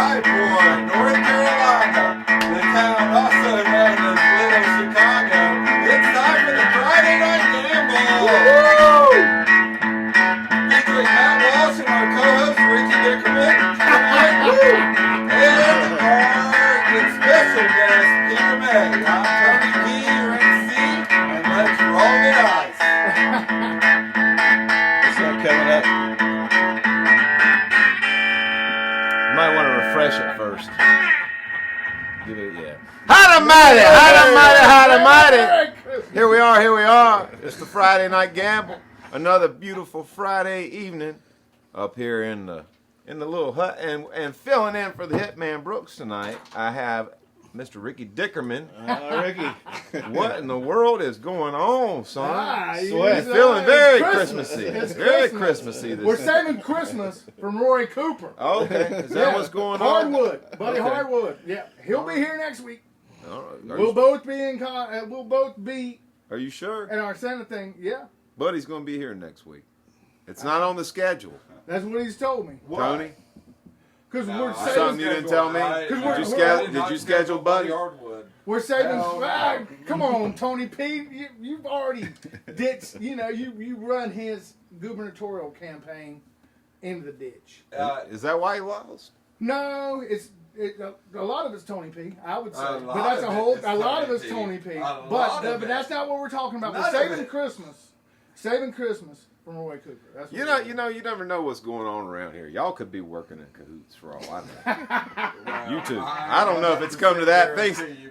right, boy. North Carolina, the town also known as Little Chicago. It's time for the Friday Night Gamble. Woo! Featuring Matt Walsh and our co-host Ricky Dickerman. And our special guest, Peter May. I'm Tony P, your MC, and let's roll the dice. It's not coming up. You might want to refresh it first. Give it, yeah. Hot mighty. Here we are. It's the Friday Night Gamble. Another beautiful Friday evening up here in the little hut. And filling in for the Hitman Brooks tonight, I have Mr. Ricky Dickerman. Ricky. What in the world is going on, son? You're feeling very Christmassy. Very Christmassy. We're saving Christmas from Roy Cooper. Okay, is that what's going on? Hardwood, Buddy Okay. Hardwood. Yeah, he'll be here next week. All right. We'll both be Are you sure? at our Santa thing. Yeah, Buddy's going to be here next week. It's not on the schedule. that's what he's told me. Tony? Because No, we're I- saving. Something you didn't tell me? Did you schedule Buddy? Hardwood. We're saving. No. Come on, Tony P. You've already ditched. You run his gubernatorial campaign into the ditch. Is that why he lost? No, a lot of it's Tony P. I would say, A but lot that's of a it whole. is A lot Tony of it's P. Tony P. A lot But of it. that's not what we're talking about. None We're of saving it. Christmas. Saving Christmas from Roy Cooper. That's what You we're doing. you never know what's going on around here. Y'all could be working in cahoots for all I know. You two. I don't know if it's come to that.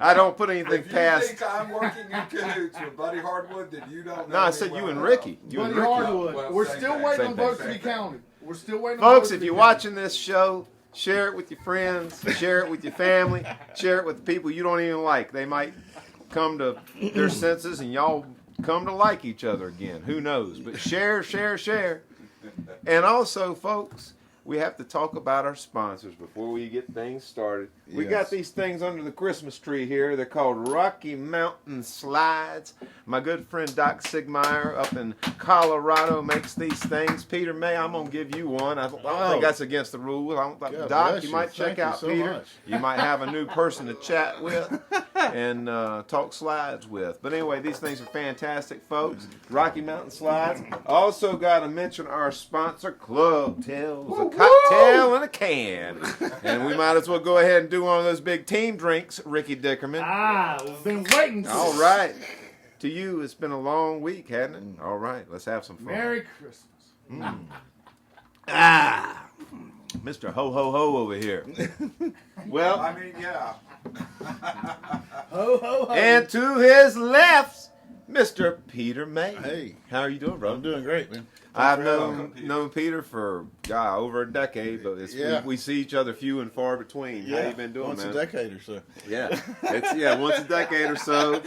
I don't put anything If past. you think I'm working in cahoots with Buddy Hardwood, then you don't know. No, I me said well you and enough. Ricky. You Buddy and Ricky. Hardwood. Well, We're same still thing, waiting same on thing, votes to same be thing. counted. We're still waiting on Folks, votes to if be you're counted. watching this show, share it with your friends, share it with your family, share it with the people you don't even like. They might come to their senses and y'all come to like each other again. Who knows? But share. And also, folks, we have to talk about our sponsors before we get things started. We got these things under the Christmas tree here. They're called Rocky Mountain Slides. My good friend Doc Sigmeyer up in Colorado makes these things. Peter May, I'm going to give you one. I don't think that's against the rules. God Doc, bless you you. might check Thank you out so Peter. much. You might have a new person to chat with and talk slides with. But anyway, these things are fantastic, folks. Rocky Mountain Slides. Also got to mention our sponsor, Club Tales, a cocktail in a can. And we might as well go ahead and do one of those big team drinks, Ricky Dickerman. We've been waiting. All right. To you, it's been a long week, hasn't it? All right, let's have some fun. Merry Christmas. Mr. Ho Ho Ho over here. Well, I mean, yeah. Ho ho ho. and to his left, Mr. Peter May. Hey. How are you doing, bro? I'm doing great, man. I've having known Peter for over a decade, but we see each other few and far between. How you been doing, once man? a decade or so. Yeah, once a decade or so,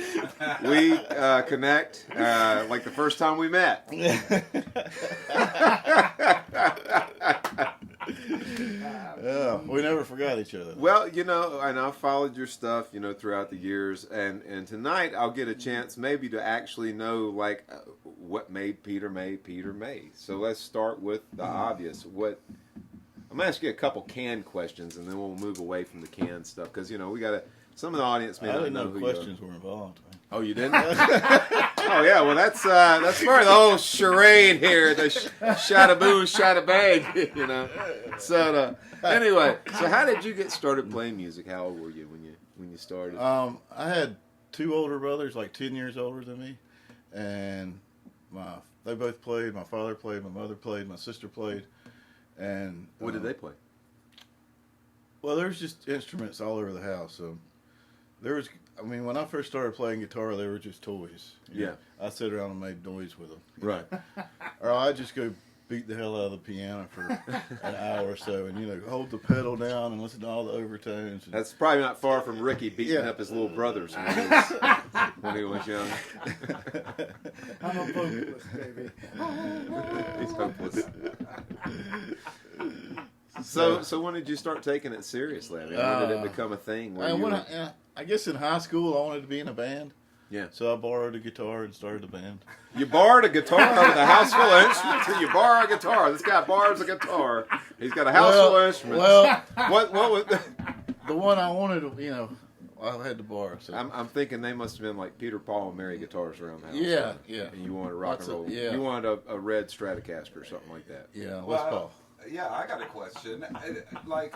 we connect like the first time we met. Yeah, we never forgot each other. Well, and I've followed your stuff, throughout the years, and tonight I'll get a chance maybe to actually know what made Peter May Peter May. So let's start with the obvious. I'm gonna ask you a couple canned questions, and then we'll move away from the canned stuff because we got to. Some of the audience may I not didn't know know who questions were involved. Man. Oh, you didn't? Oh yeah. Well, that's part of the whole charade here. The shot boo, shot bang. So anyway, so how did you get started playing music? How old were you when you started? I had two older brothers, like 10 years older than me, and they both played. My father played, my mother played, my sister played, and What did they play? Well, there's just instruments all over the house. So when I first started playing guitar, they were just toys. Yeah. I sit around and made noise with them. Right. Or I'd just go beat the hell out of the piano for an hour or so and, hold the pedal down and listen to all the overtones. That's probably not far from Ricky beating up his little brothers when he was young. I'm a vocalist, baby. He's hopeless. So when did you start taking it seriously? I mean, when did it become a thing? I guess in high school I wanted to be in a band. Yeah. So I borrowed a guitar and started a band. You borrowed a guitar with a house full of instruments, and you borrow a guitar. This guy borrows a guitar. He's got a house full of instruments. Well, what was? the one I wanted, I had to borrow. So. I'm thinking they must have been like Peter, Paul, and Mary guitars around the house. Yeah, yeah. And you wanted rock and roll. Yeah. You wanted a red Stratocaster or something like that. Yeah, Les Well, Paul. Yeah, I got a question. Like,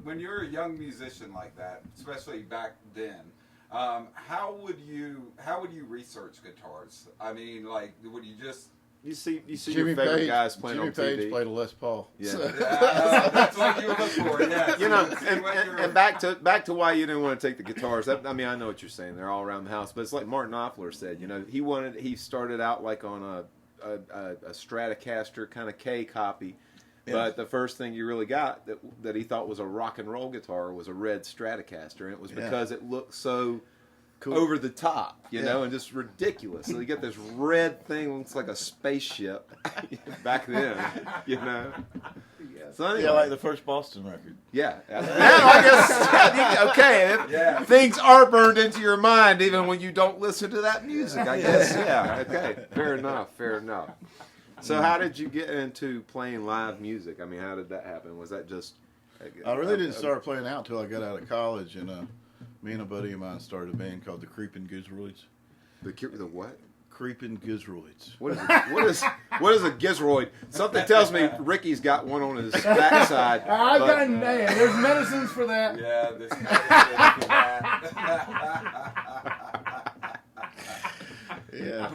when you're a young musician like that, especially back then, how would you research guitars? I mean, like, would you just You see Jimmy your favorite Page, guys playing Jimmy on Page TV. played a Les Paul. Yeah. So- that's what you look for? Yeah. You know, See what you're- and back to why you didn't want to take the guitars. I mean, I know what you're saying. They're all around the house, but it's like Martin Knopfler said. You know, he started out like on a Stratocaster kind of K copy, Yeah. but the first thing you really got that he thought was a rock and roll guitar was a red Stratocaster, and it was because it looked so Cool. over the top, you Yeah. know, and just ridiculous. So you get this red thing, looks like a spaceship back then, you know. So anyway, Yeah, like the first Boston record. yeah. Now I guess, okay, Yeah. things are burned into your mind even when you don't listen to that music, I guess. Yeah, okay. Fair enough. So how did you get into playing live music? I mean, how did that happen? Was that just... I really didn't start playing out until I got out of college, and me and a buddy of mine started a band called the Creepin' Gizroids. The what? Creepin' Gizroids. What is a gizroid? Something tells me Ricky's got one on his backside. I've but- got man. There's medicines for that. Yeah, this is for that. Yeah.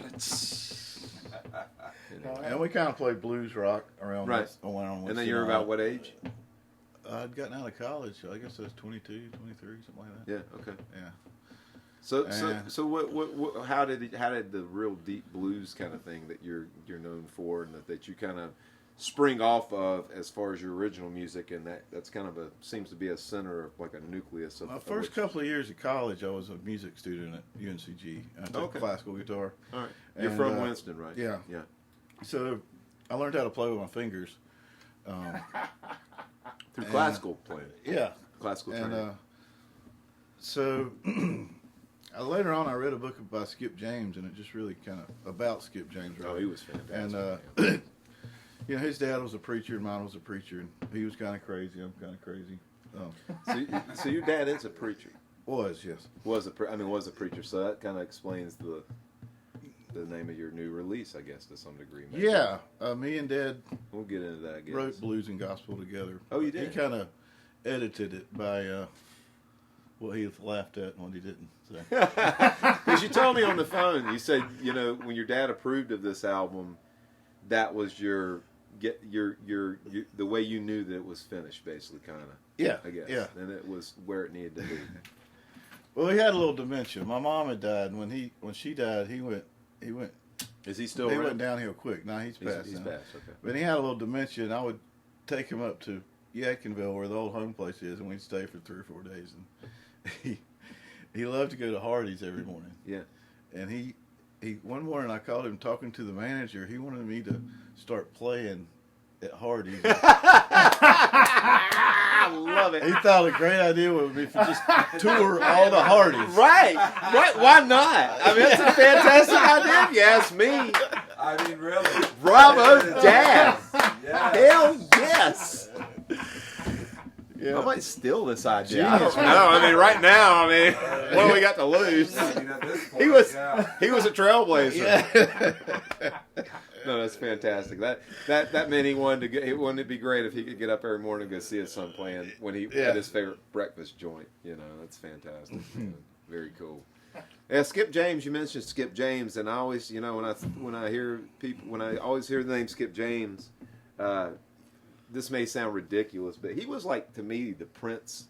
And we kind of played blues rock around Right. this. Around And then you're about what age? I'd gotten out of college. So I guess I was 22, 23, something like that. Yeah. Okay. Yeah. So what how did the real deep blues kind of thing that you're known for and that you kind of spring off of as far as your original music, and that's kind of seems to be a center of like a nucleus of My first couple of years of college, I was a music student at UNCG. I took classical guitar. All right. You're And, from Winston, right? yeah. Yeah. So I learned how to play with my fingers. Through classical playing. Yeah. Classical And training. so later on, I read a book by Skip James, and it just really kind of about Skip James. Really. Oh, he was fantastic. And his dad was a preacher, and mine was a preacher, and he was kind of crazy. I'm kind of crazy. So your dad is a preacher. Yes. Was a preacher. So that kind of explains the name of your new release, I guess, to some degree. Maybe. Yeah. Me and Dad We'll get into that. I guess. wrote blues and gospel together. Oh, you did? He kind of edited it by what he laughed at and what he didn't. So. Because you told me on the phone, you said, when your dad approved of this album, that was the way you knew that it was finished, basically, kind of. Yeah. I guess. Yeah. And it was where it needed to be. Well, he had a little dementia. My mom had died, and when she died, he went. Is he still He around? went downhill quick. Now he's passed. He's now. passed, okay. But he had a little dementia, and I would take him up to Yadkinville, where the old home place is, and we'd stay for 3 or 4 days. And he loved to go to Hardee's every morning. Yeah. And he one morning I called him talking to the manager. He wanted me to start playing at Hardee's. I love it. He thought a great idea would be for just tour all the Hardee's. Right. Why not? I mean, that's a fantastic idea if you ask me. I mean, really. Bravo, Dad. Yeah. Hell yes. Yeah. I might steal this idea. I Genius, don't know. I mean, right now, what do we got to lose? I mean, at this point, He was yeah. a trailblazer. Yeah. No, that's fantastic. That meant he wanted to get. Wouldn't it be great if he could get up every morning and go see his son playing when he Yeah. at his favorite breakfast joint? That's fantastic. Very cool. Yeah, Skip James. You mentioned Skip James, and I always, when I always hear the name Skip James, this may sound ridiculous, but he was like to me the prince,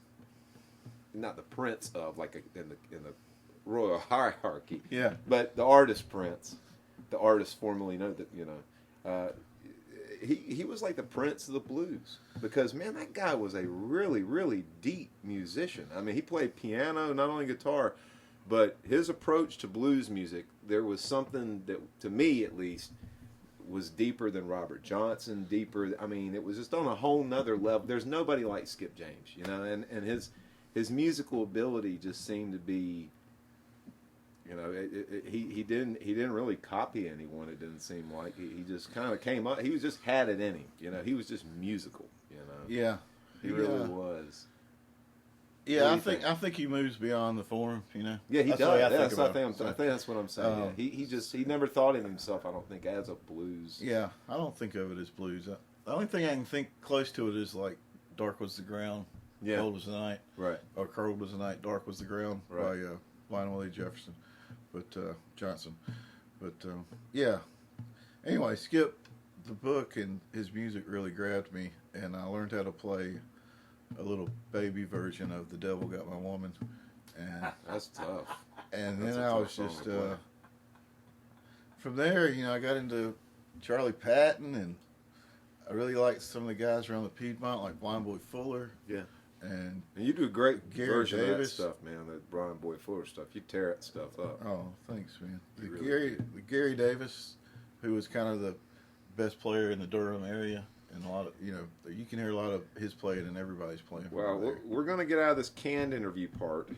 not the prince of like in the royal hierarchy. Yeah. But the artist prince, the artist formerly known that he was like the prince of the blues, because man, that guy was a really, really deep musician. I mean, he played piano, not only guitar, but his approach to blues music, there was something that, to me at least, was deeper than Robert Johnson, deeper. I mean, it was just on a whole nother level. There's nobody like Skip James, and his musical ability just seemed to be, You know, he didn't really copy anyone. It didn't seem like he just kind of came up. He was just had it in him. You know, he was just musical. You know, Yeah, he really was. Yeah, I think he moves beyond the form. You know. Yeah, he That's does. the way I think think that's what I'm saying. Yeah. He never thought of himself. I don't think as a blues. Yeah, I don't think of it as blues. The only thing I can think close to it is like "Dark Was the Ground," Yeah. "Cold Was the Night," Right. or "Cold Was the Night, Dark Was the Ground" Right. by Lionel Lee Jefferson, but Johnson. But yeah. Anyway, Skip, the book and his music really grabbed me, and I learned how to play a little baby version of "The Devil Got My Woman," and That's tough. and That's then a I tough was song just to play. from there, you know, I got into Charlie Patton, and I really liked some of the guys around the Piedmont, like Blind Boy Fuller. Yeah. And And you do a great Gary version of that Davis. stuff, man. That Brian Boy Fuller stuff. You tear that stuff up. oh, thanks, man. You really The Gary Davis, who was kind of the best player in the Durham area, and a lot of, you know, you can hear a lot of his playing, and everybody's playing. from Well, there. we're going to get out of this canned interview part,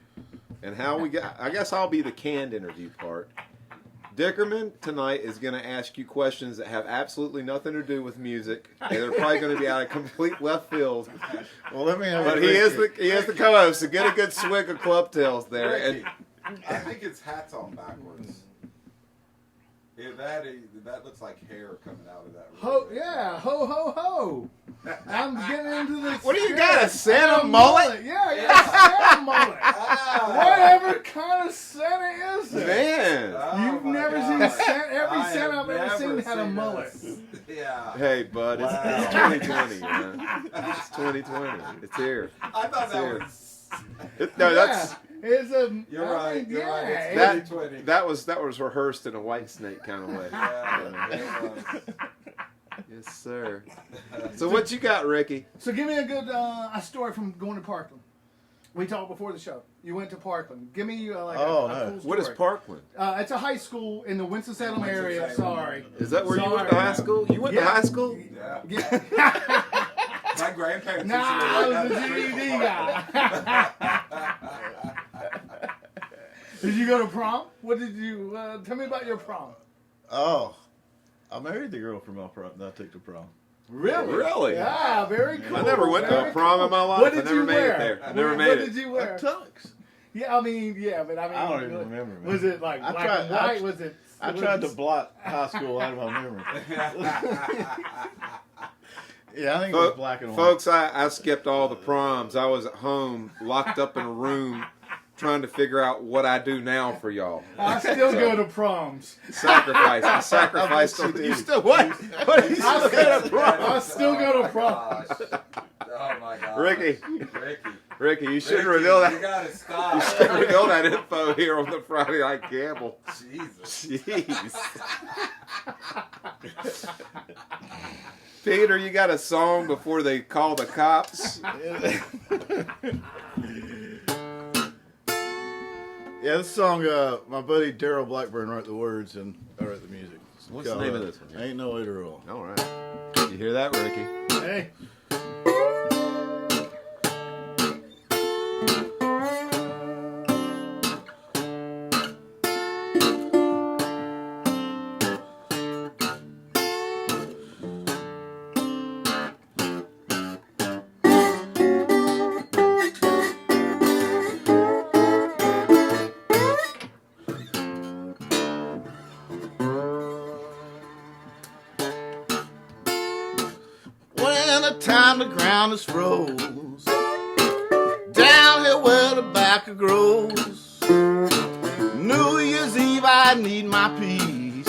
and how we got. I guess I'll be the canned interview part. Dickerman tonight is going to ask you questions that have absolutely nothing to do with music. And they're probably going to be out of complete left field. Well, let me have But a he is quick- the co-host, so get a good swig of club tails there. Ricky, And I think it's hats on backwards. Yeah, that looks like hair coming out of that. Ho, yeah, ho, ho, ho. I'm getting into this. What do you spirit. got, a Santa A mullet? Yeah, I got a Santa mullet. Ah. Whatever kind of Santa is it? man, Oh You've my never God. seen Santa. Every I Santa have I've ever seen never had a seen mullet. this. Yeah. hey bud, it's Wow. 2020, man. It's 2020. It's here. I thought that Here. was. No, Yeah, that's it's a. You're I right. mean, You're right. yeah, It's that. 2020. That was rehearsed in a White Snake kind of way. Yeah, it was. Yes, sir. So what you got, Ricky? So give me a good a story from going to Parkland. We talked before the show. You went to Parkland. Give me like Oh, a no. cool story. What is Parkland? It's a high school in the Winston-Salem area. Winston-Salem. Sorry. Is that where you went to Sorry. high school? You went to Yeah. high school? Yeah. Yeah. My grandparents Nah, I used to was live a down the street GED from guy. Did you go to prom? What did you tell me about your prom? Oh, I married the girl from my prom that I took to prom. Really? Really? Yeah, very cool. I never went to a very prom cool. in my life. What I did never you made wear? it there. I never what, made what it. did you A wear? tux. Yeah, I mean, yeah, but I mean, I don't even remember, man. Was it like I black tried- and white? Was it? I was tried it- to blot high school out of my memory. Yeah, I think it was black and white. Folks, I skipped all the proms. I was at home, locked up in a room, trying to figure out what I do now for y'all. I still go to proms. Sacrifice. I sacrificed. I bet you You did. still what? What are you I still at a still, prom? I still go to Oh, proms. gosh. Oh my God. Ricky, Ricky. you should Ricky, reveal that. You gotta You stop. should reveal that info here on the Friday Night Gamble. Jesus. Jeez. Peter, you got a song before they call the cops? Yeah, this song, my buddy Daryl Blackburn wrote the words and I wrote the music. It's What's the called, name of this one? Ain't No Way to Roll. All right. You hear that, Ricky? Hey. When the time the ground is froze, down here where the tobacco grows. New Year's Eve, I need my peace.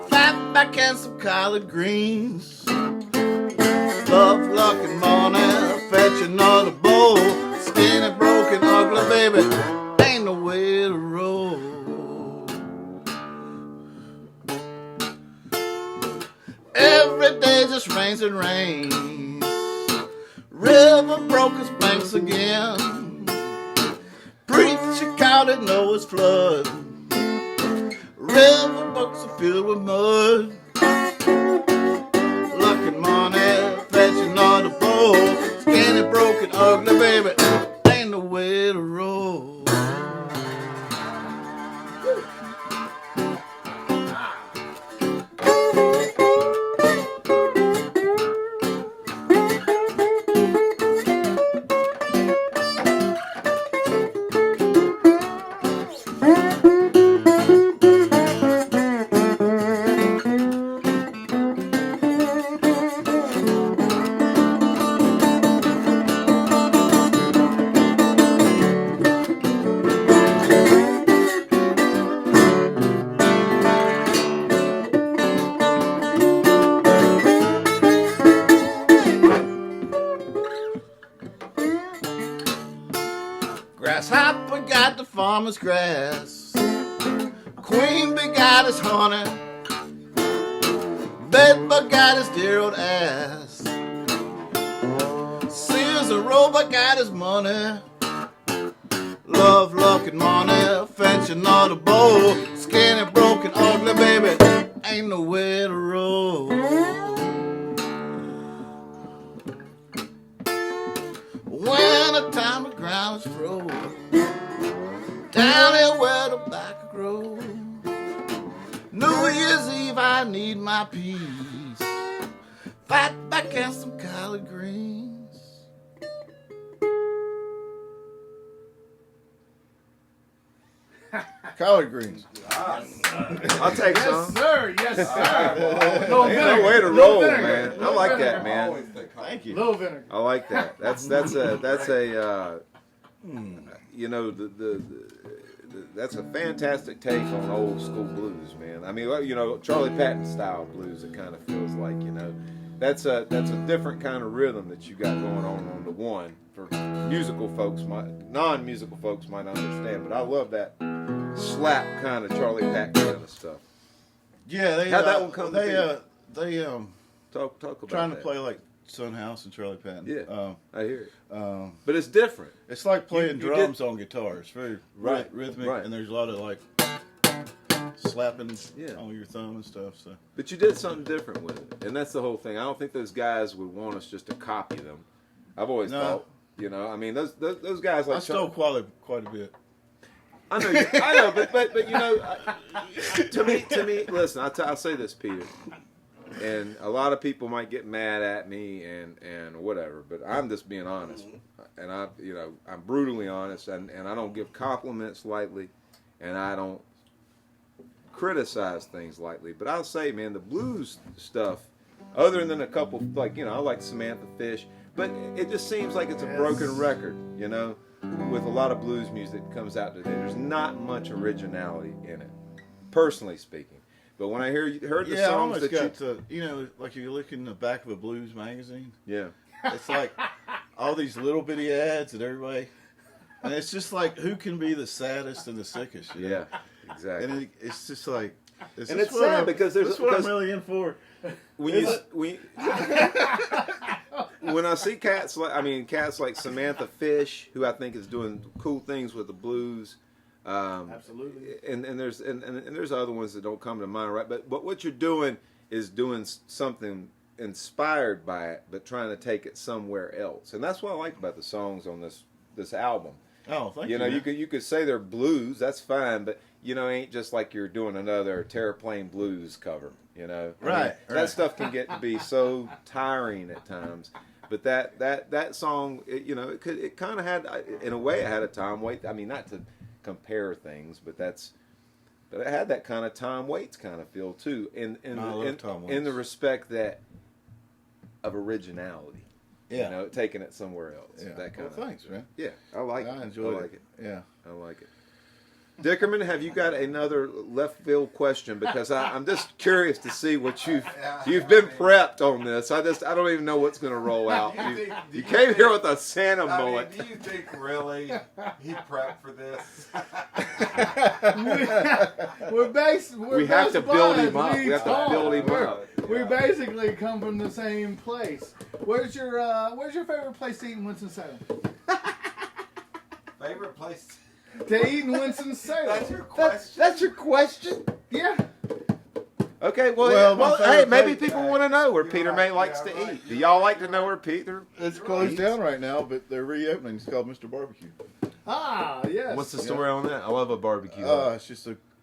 Fat back and some collard greens. Love, luck, and money, fetch another bowl. Skinny, broken, ugly, baby, ain't no way to roll. Every day just rains and rains. River broke its banks again. Preacher counted Noah's flood. River books are filled with mud. Luck and money, fetching on the bowl. Skinny, broken, ugly, baby, ain't no way to roll. Grasshopper got the farmer's grass. Queen bee got his honey. Bedbug got his dear old ass. Sears a robot got his money. Love, luck, and money. Fetching all the bowl. Skinny, broken, ugly, baby. Ain't nowhere to roll. When the time the ground is froze. Down there where the tobacco grows. New Year's Eve, I need my peace. Fat back and some collard greens. Collard greens. I'll take Yes, some. sir. Yes, sir. Little Ain't vinegar. no way to Little roll, vinegar. man. I Little like vinegar. that, man. Always think Thank you. Little vinegar. I like that. That's you know that's a fantastic take on old school blues, man. I mean, you know, Charlie Patton style blues. It kind of feels like, you know, that's a different kind of rhythm that you got going on the one. For musical folks, non-musical folks might not understand, but I love that slap kind of Charlie Patton kind of stuff. Yeah, they How'd that one come to they Talk about trying to that. play like Son House and Charlie Patton. Yeah, I hear it. Um, But it's different. it's like playing You drums on guitar. It's very Right, rhythmic, right. and there's a lot of like slapping Yeah. on your thumb and stuff. So But you did something different with it, and that's the whole thing. I don't think those guys would want us just to copy them. I've always No. thought, you know, I mean, those guys like I stole quite a bit. I know, but you know, to me, listen, I'll say this, Peter, and a lot of people might get mad at me and whatever, but I'm just being honest, and I'm brutally honest, and I don't give compliments lightly, and I don't criticize things lightly, but I'll say, man, the blues stuff, other than a couple, like, you know, I like Samantha Fish, but it just seems like it's a broken record, you know, with a lot of blues music that comes out today. There's not much originality in it, personally speaking. But when I heard the Yeah, I songs almost that got to, you know, like you look in the back of a blues magazine. yeah, It's like all these little bitty ads and everybody, and it's just like who can be the saddest and the sickest. You know? yeah, exactly. And it's just like, And it's sad because there's that's what I'm really in for. when I see cats like Samantha Fish, who I think is doing cool things with the blues. Absolutely. And there's other ones that don't come to mind, right? But what you're doing is doing something inspired by it, but trying to take it somewhere else. And that's what I like about the songs on this album. Oh, thank you. You know, man. you could say they're blues, that's fine, but you know, it ain't just like you're doing another Terraplane Blues cover. You know, I mean, Right. that stuff can get to be so tiring at times. But that song, it kind of had, in a way, it had a Tom Waits. I mean, not to compare things, but it had that kind of Tom Waits kind of feel too, in Tom Waits. in the respect that of originality. Yeah. You know, taking it somewhere else. Yeah. That kind Well, of. thanks, man. Yeah, I like it. I enjoy like it. Yeah. I like it. Dickerman, have you got another left field question? Because I'm just curious to see what you've been prepped on this. I don't even know what's going to roll out. You came here with a Santa mullet. Do you think really he prepped for this? We have to build him up. We have to build him up. We basically come from the same place. Where's your favorite place to eat in Winston-Salem? Favorite place? To eat in Winston-Salem. That's your question. That's your question. Yeah. Okay, well, my hey, favorite maybe place- people want to know where Peter May right, likes yeah, to right, eat. Do y'all like to know where Peter? It's closed down right now, but they're reopening. It's called Mr. Barbecue. Ah, yes. What's the story on that? I love a barbecue.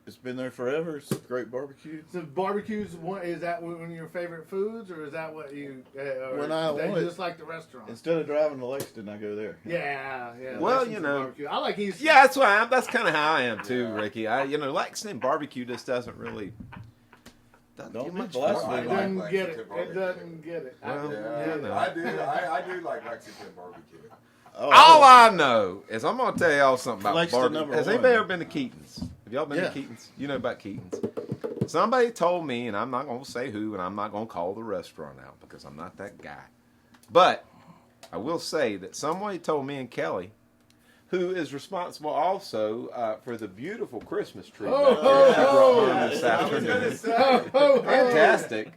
It's been there forever. It's a great barbecue. So barbecues, is that one of your favorite foods, or is that what you? Or When I that want it. just like the restaurant. Instead of driving to Lexington, I go there. Yeah. Well, Lexington you know. barbecue. I like East. Yeah, that's why that's kind of how I am too, Ricky. Lexington barbecue just doesn't really. Don't get be much blasphemous. fun. It doesn't like get it. Lexington It doesn't get it. Well, Yeah, no. I do. I do like Lexington barbecue. Oh, All I know is I'm gonna tell y'all something about Lexington barbecue. number Has one. anybody ever been to Keaton's? Have y'all been Yeah. to Keaton's? You know about Keaton's. Somebody told me, and I'm not gonna say who, and I'm not gonna call the restaurant out because I'm not that guy. But I will say that somebody told me and Kelly who is responsible also for the beautiful Christmas tree Oh, back ho, there she brought ho. home this I was afternoon. gonna say, Ho, ho, ho. Fantastic.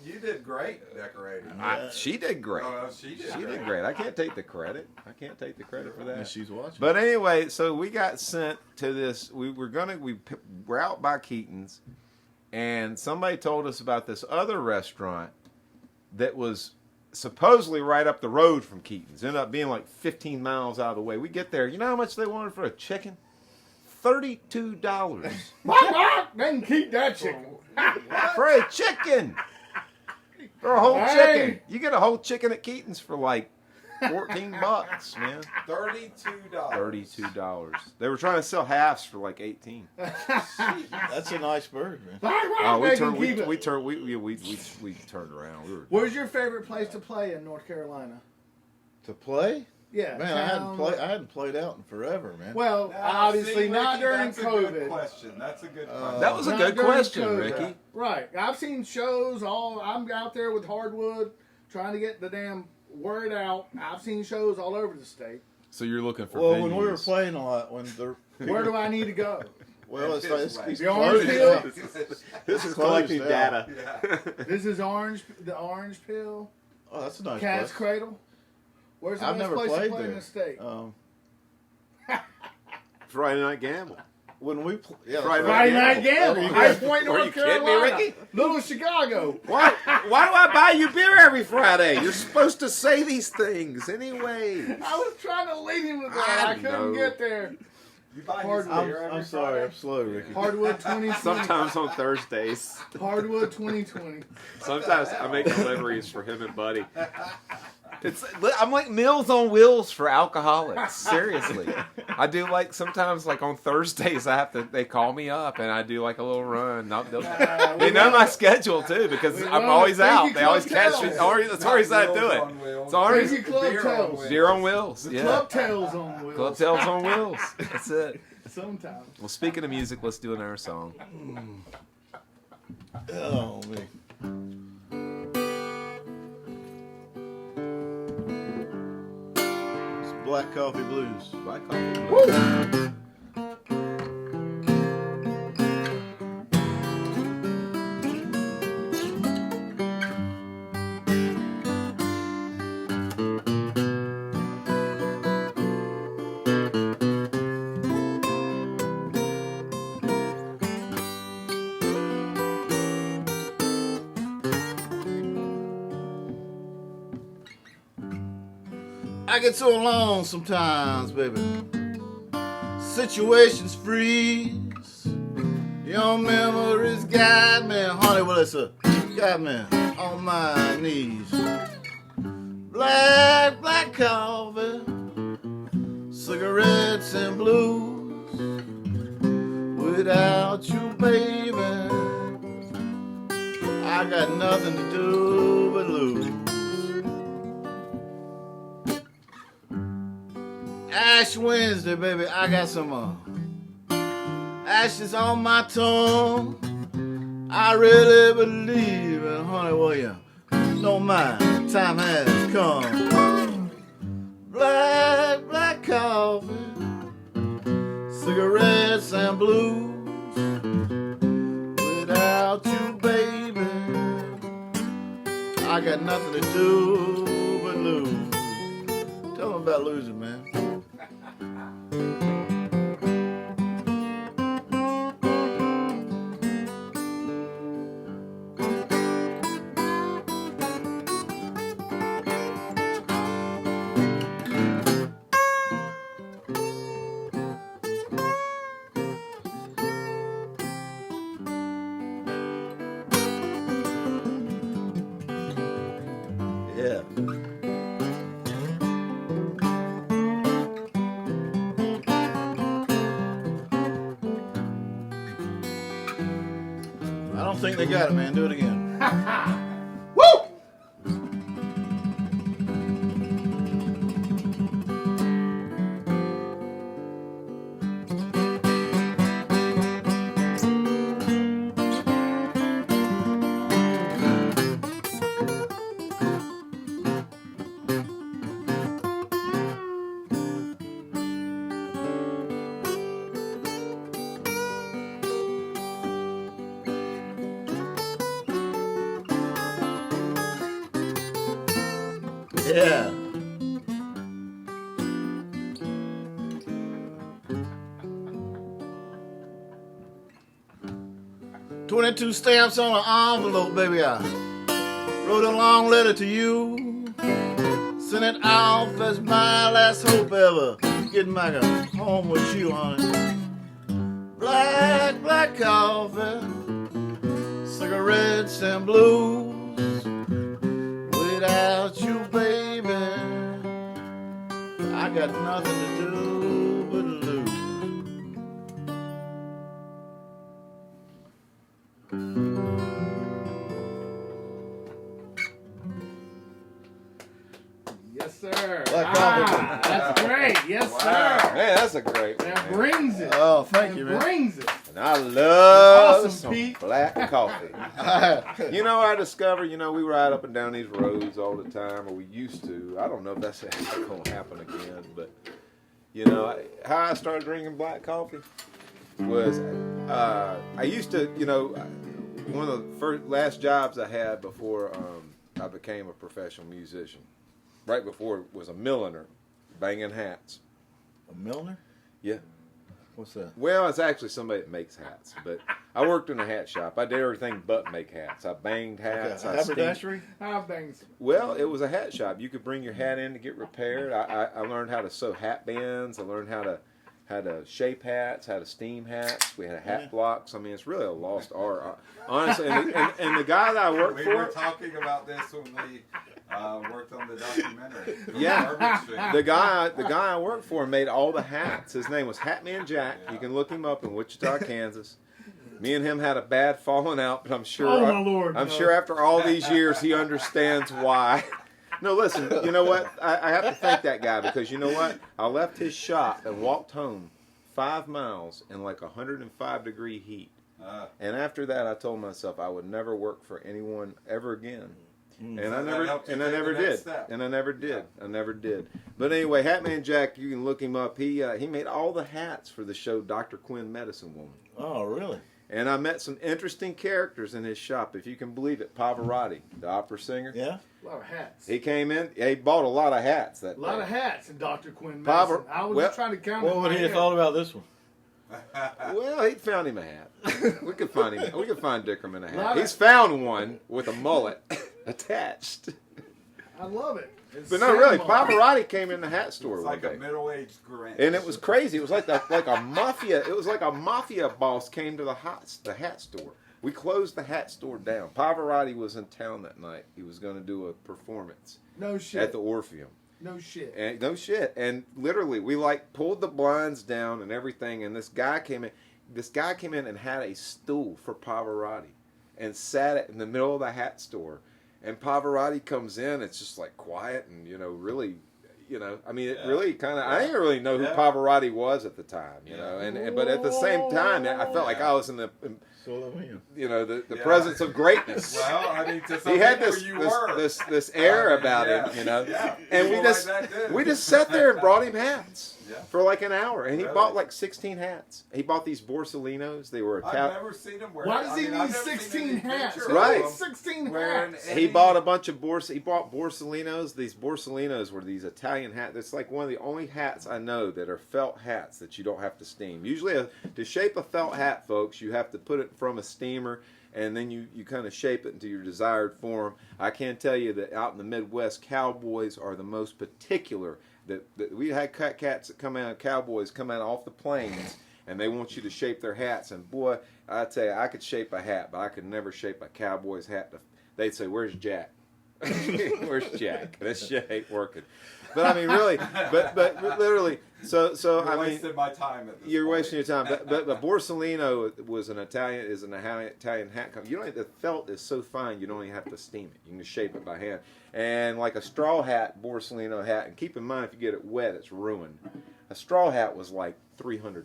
you did great decorating. She did great. Oh, she did. She did great. I can't take the credit. For And that. she's watching. But anyway, so we got sent to this. We're out by Keaton's, and somebody told us about this other restaurant that was supposedly right up the road from Keaton's. Ended up being like 15 miles out of the way. We get there. You know how much they wanted for a chicken? $32 They can keep that chicken. for a chicken. For a whole Hey. chicken. You get a whole chicken at Keaton's for like $14, man. $32. $32. They were trying to sell halves for like 18. That's a nice bird, man. Oh, They can keep it. we turned around. We were Where's your favorite place to play in North Carolina? To play? Yeah, Man, I hadn't played out in forever, man. Well, Now, obviously see, not Ricky, during that's a good COVID. question. That's a good question. That was a Not good during question, COVID. Ricky. Right. I've seen shows. I'm out there with hardwood trying to get the damn word out. I've seen shows all over the state. So you're looking for Well, venues. when we were playing a lot, Where do I need to go? well, it's The Orange Peel. This is closed collecting now. data. Yeah. This is the Orange Peel. Oh, that's a nice Cat's place. Cradle. Where's the I've best never place to played play in there. the state? Friday Night Gamble. When we yeah, Friday Night Gamble. There you High go. Point, Are North you kidding me, Carolina. Ricky? Little Chicago. Why do I buy you beer every Friday? You're supposed to say these things anyway. I was trying to lead him to that. I couldn't know. get there. You buy his Hardwood. beer every I'm sorry, Friday? I'm slow, Ricky. Hardwood 2020. Sometimes on Thursdays. Hardwood 2020. Sometimes I make deliveries for him and Buddy. I'm like Meals on Wheels for alcoholics. Seriously, I do like sometimes like on Thursdays they call me up and I do like a little run. They know my schedule too because We I'm love always it. Thank out. you, They always Club catch me. Tails. That's always how I do it. It's always Thank you, Club Beer on Tails. wheels. Deer on Wheels. Yeah, Club Tails on wheels. Club Tails on Wheels. That's it. Sometimes. Well, speaking of music, let's do another song. Oh, me. It's Black Coffee Blues. Black Coffee. I get so alone sometimes, baby. Situations freeze. Your memories guide me. Honey, well, it's a got me on my knees. Black coffee, cigarettes and blues. Without you, baby, I got nothing to do but lose. Ash Wednesday, baby, I got some ashes on my tongue. I really believe it, honey, well, you know my time has come. Black coffee, cigarettes and blues. Without you, baby, I got nothing to do but lose. Tell them about losing, man. Yeah. I don't think they got it, man. Do it again. Woo! Yeah. "22 stamps on an envelope, baby. I wrote a long letter to you. Sent it off as my last hope ever. Getting back home with you, honey. Black, black coffee, cigarettes and blues. Without you, baby, I got nothing to do but lose." Yes, sir. Black coffee. That's great. Yes, Wow. sir. Man, that's a great one. That brings it. Oh, thank you, That man. brings it. And I love Awesome, some Pete. black coffee. You know, I discovered, we ride up and down these roads all the time, or we used to. I don't know if that's going to happen again, but, how I started drinking black coffee was I used to, one of the last jobs I had before I became a professional musician, right before it was a milliner, banging hats. A Milner? Yeah. What's that? Well, it's actually somebody that makes hats, but I worked in a hat shop. I did everything but make hats. I banged hats. I steamed. Haberdashery? How things? Well, it was a hat shop. You could bring your hat in to get repaired. I learned how to sew hat bands. I learned how to shape hats, how to steam hats. We had hat blocks. I mean, it's really a lost art, honestly. And the guy that I worked We for, were talking about this when we worked on the documentary. Yeah. Garbage Street. the guy I worked for made all the hats. His name was Hatman Jack. You can look him up in Wichita, Kansas. Me and him had a bad falling out, but I'm sure. Oh, my Lord, I'm no. sure after all these years he understands why. No, listen. You know what? I have to thank that guy because you know what? I left his shop and walked home 5 miles in like 105-degree heat. And after that, I told myself I would never work for anyone ever again. And I never did. But anyway, Hatman Jack, you can look him up. He made all the hats for the show Dr. Quinn Medicine Woman. Oh, really? And I met some interesting characters in his shop, if you can believe it. Pavarotti, the opera singer. Yeah? A lot of hats. He came in. He bought a lot of hats that A lot day. of hats in Dr. Quinn Papa- Medicine. I was well, just trying to count. What in would my he have head. thought about this one? Well, he found him a hat. We could find him. We could find Dickerman a hat. Lot He's of- found one with a mullet attached. I love it. It's But no, really, cinema. Pavarotti came in the hat store It's one like day. a middle-aged Grinch. And it was crazy. It was like a mafia. It was like a mafia boss came to the hat store. We closed the hat store down. Pavarotti was in town that night. He was going to do a performance No shit. at the Orpheum. No shit. And no shit. And literally, we like pulled the blinds down and everything. And this guy came in. This guy came in and had a stool for Pavarotti, and sat it in the middle of the hat store. And Pavarotti comes in. It's just like quiet and really. I mean, it really kind of. I didn't really know who Pavarotti was at the time, and but at the same time, I felt like I was in the, the presence of greatness. Well, I mean, to some He had people this air about him, Yeah. and People like that, we just sat there and brought him hats Yeah. for like an hour, and he Really? bought like 16 hats. He bought these Borsalinos. They were I've Italian. never seen him wear. Why does he I've need never seen 16 any hats? picture of Right. him 16 wearing hats. any- He bought a bunch of He bought Borsalinos. These Borsalinos were these Italian hats. It's like one of the only hats I know that are felt hats that you don't have to steam. Usually, to shape a felt hat, folks, you have to put it from a steamer, and then you kind of shape it into your desired form. I can tell you that out in the Midwest, cowboys are the most particular. That we had cats that cowboys come out off the plains, and they want you to shape their hats. And boy, I tell you, I could shape a hat, but I could never shape a cowboy's hat. They'd say, "Where's Jack?" Where's Jack? This shit ain't working. But I mean, really, but literally, so You're I mean, wasting my time at this you're point. wasting your time. But Borsalino was an Italian hat company. You don't. The felt is so fine. You don't even have to steam it. You can just shape it by hand. And like a straw hat, Borsalino hat. And keep in mind, if you get it wet, it's ruined. A straw hat was like $300.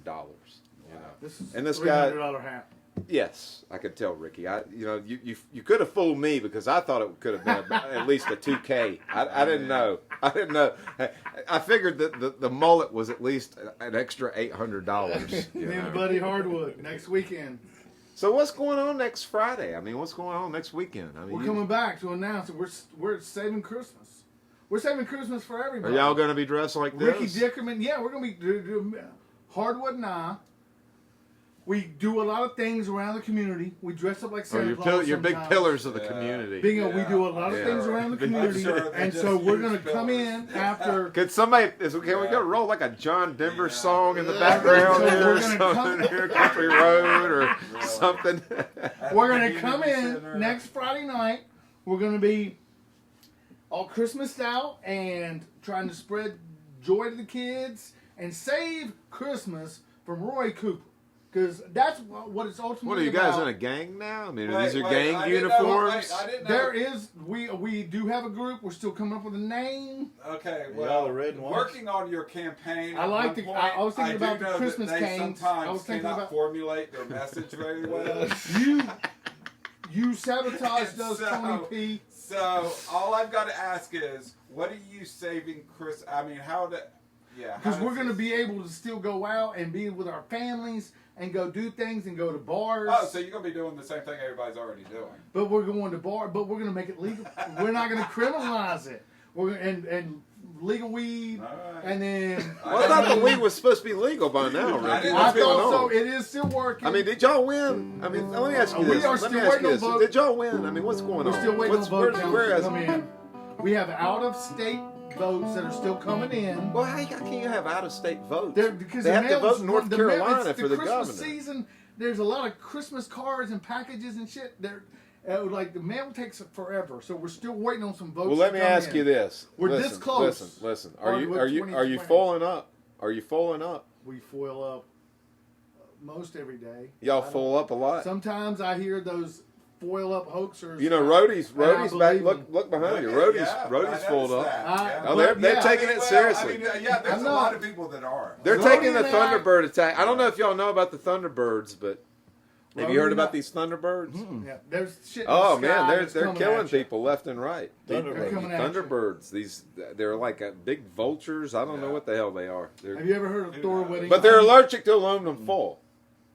This is And this $300 hat. Yes, I could tell, Ricky. You could have fooled me because I thought it could have been at least a $2K. I didn't know. I figured that the mullet was at least an extra $800. Me and Buddy Hardwood next weekend. So what's going on next Friday? I mean, what's going on next weekend? I mean, We're coming back to announce that we're saving Christmas. We're saving Christmas for Are everybody. y'all going to be dressed like this? Ricky Dickerman, yeah, we're gonna be Hardwood and I. We do a lot of things around the community. We dress up like Santa Claus. You're big sometimes. pillars of the community. Bingo, we Yeah. do a lot of Yeah. things around the community, sure they and just so we're use gonna come in pillars. after. Can we go roll like a John Denver Yeah. song in the background So there we're or gonna something here, Country Road or something? We're gonna come in next Friday night. We're gonna be all Christmased out and trying to spread joy to the kids and save Christmas from Roy Cooper, because that's what it's ultimately What are you guys about. in a gang now? I mean, Wait, these are wait, gang I didn't know- uniforms. I didn't know. There is we do have a group. We're still coming up with a name. Okay, Yeah, well, the red ones. working on your campaign. I at like one the- point, I was thinking do about the know that Christmas they canes. sometimes I was thinking cannot about- formulate their message very well. You sabotaged us, So- Tony P. So all I've got to ask is, what are you saving, Chris? I mean, how to? Yeah, Because we're going to be able to still go out and be with our families and go do things and go to bars. Oh, so you're gonna be doing the same thing everybody's already doing. But we're going to bar. But we're going to make it legal. We're not going to criminalize it. We're and legal weed, All right. and then. Well, I thought the weed was supposed to be legal by now, Ricky. didn't- I What's going thought so. on? It is still working. I mean, did y'all win? I mean, let me ask you We this. are Let still me ask waiting you on this. vote. Did y'all win? I mean, what's going we're on? still waiting What's, on vote counts where to is- come in. We have out of state votes that are still coming in. Well, how can you have out-of-state votes? Because They the have to mail's vote in North the mail- Carolina it's for the Christmas governor. season. There's a lot of Christmas cards and packages and shit. Like the mail takes forever, so we're still waiting on some votes. Well, let to me come ask in. you this. We're listen, this close. Listen. Hardwood Are you 2020. foiling up? Are you foiling up? We foil up most every day. Y'all I don't- foil up a lot. Sometimes I hear those foil up hoaxers. You know, Roadie's and I back. believe them. Look behind you. Yeah, Roadie's yeah, I folded noticed up. that, yeah. Oh, But, they're yeah, taking it seriously. I mean, yeah, there's I'm a not- lot of people that are. They're Rodie taking the and I- Thunderbird attack. I don't know if y'all know about the Thunderbirds, but have Rodie you heard and about I- these Thunderbirds? Yeah, there's shit. in Oh the man, sky they're that's they're coming killing at you. people left and right. They're Thunderbirds. coming at you. Thunderbirds. They're like big vultures. I don't know Yeah. what the hell they are. Have you ever heard of Who Thor knows? Whitting? But they're allergic to aluminum foil.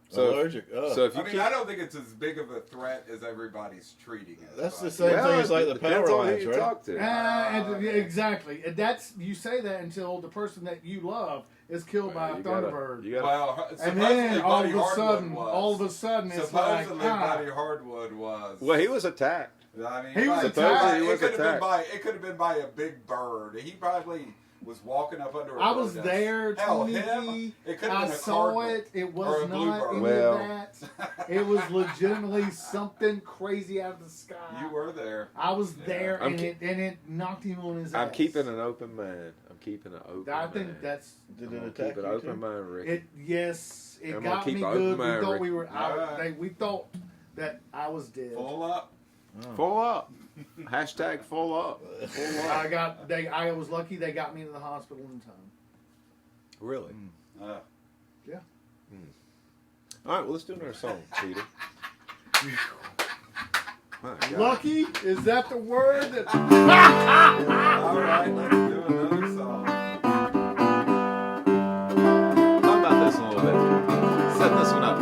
So Allergic. Oh. so if you I mean, keep I don't think it's as big of a threat as everybody's treating it. That's the but- same thing as like the it depends power on who lines, you right? talk to. Yeah, exactly. And that's you say that until the person that you love is killed by a You gotta- Thunderbird. you gotta- Well, And then all Buddy of a Hardwood sudden, was. all of a sudden, it's like Supposedly, Buddy Hardwood was. Well, he was attacked. I mean, He was like, attacked. It He was could have been attacked. by. It could have been by a big bird. He probably was walking up under a I bird was nest. there, Hell, Tony him. P. It could have I been a saw cardinal. it. It or a was not bluebird. any Well- of that. It was legitimately something crazy out of the sky. You were there. I was there, I'm and ke- it knocked him on his I'm ass. keeping an open mind. I'm keeping an open I mind. think that's Did I'm it gonna attack keep you an open too? mind, Rick. it. Yes, it I'm gonna got keep me an open good. We mind, thought Rick. we were. Alright. We thought that I was dead. Full up. Full up. Hashtag full up. Full up. I was lucky they got me to the hospital in time. Really? Yeah. All right, well, let's do another song, Peter. My God. Lucky? Is that the word? That... All right, let's do another song. Talk about this a little bit. Set this one up.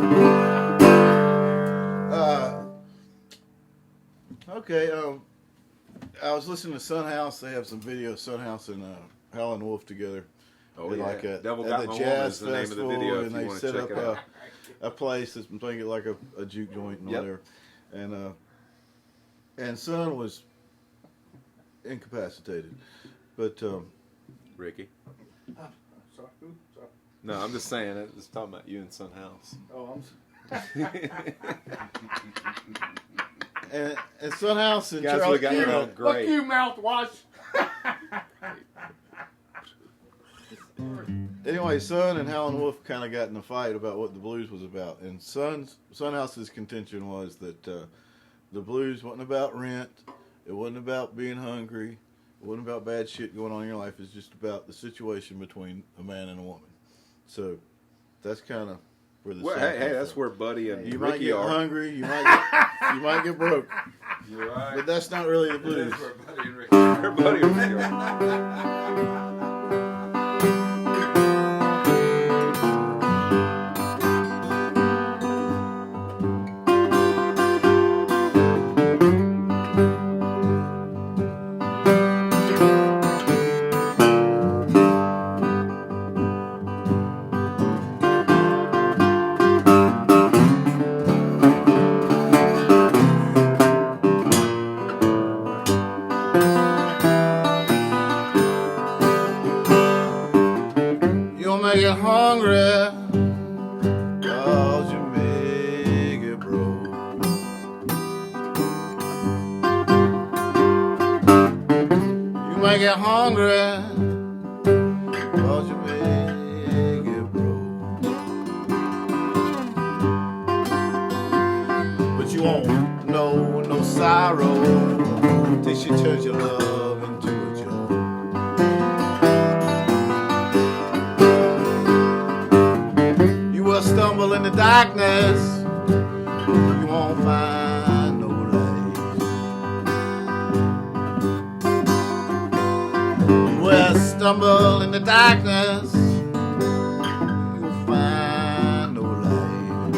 Okay. I was listening to Sun House. They have some video of Sun House and Howlin' Wolf together. Oh, They're yeah. like at Devil at Got the My Woman jazz is the name of the festival, video if and you they wanna set check up it out. a place that's thinking like a juke joint and Yep. all there, and Sun was incapacitated, but Ricky. Sorry. Ooh, sorry. No, I'm just saying it. Just talking about you and Sun House. Oh, and Sun House and Guys, Charlie, we got you your know, own great. Fuck you, mouthwash. anyway, Sun and Howlin' Wolf kind of got in a fight about what the blues was about, and Sun House's contention was that the blues wasn't about rent, it wasn't about being hungry, it wasn't about bad shit going on in your life. It's just about the situation between a man and a woman. So that's kind of where the Well, song hey, comes that's from. where Buddy and You might Ricky get are. hungry, you might get broke, You're right. but that's not really the It blues. is where Buddy and Ricky Where Buddy and Ricky are. get hungry, 'cause you make it broke. You might get hungry, 'cause you make it broke. But you won't know no sorrow till she turns your love into a joke. You will stumble in the darkness, you won't find no light. You will stumble in the darkness, you'll find no light.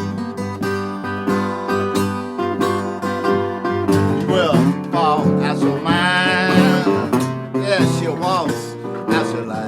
You will fall out your mind, yes, you walk out your life.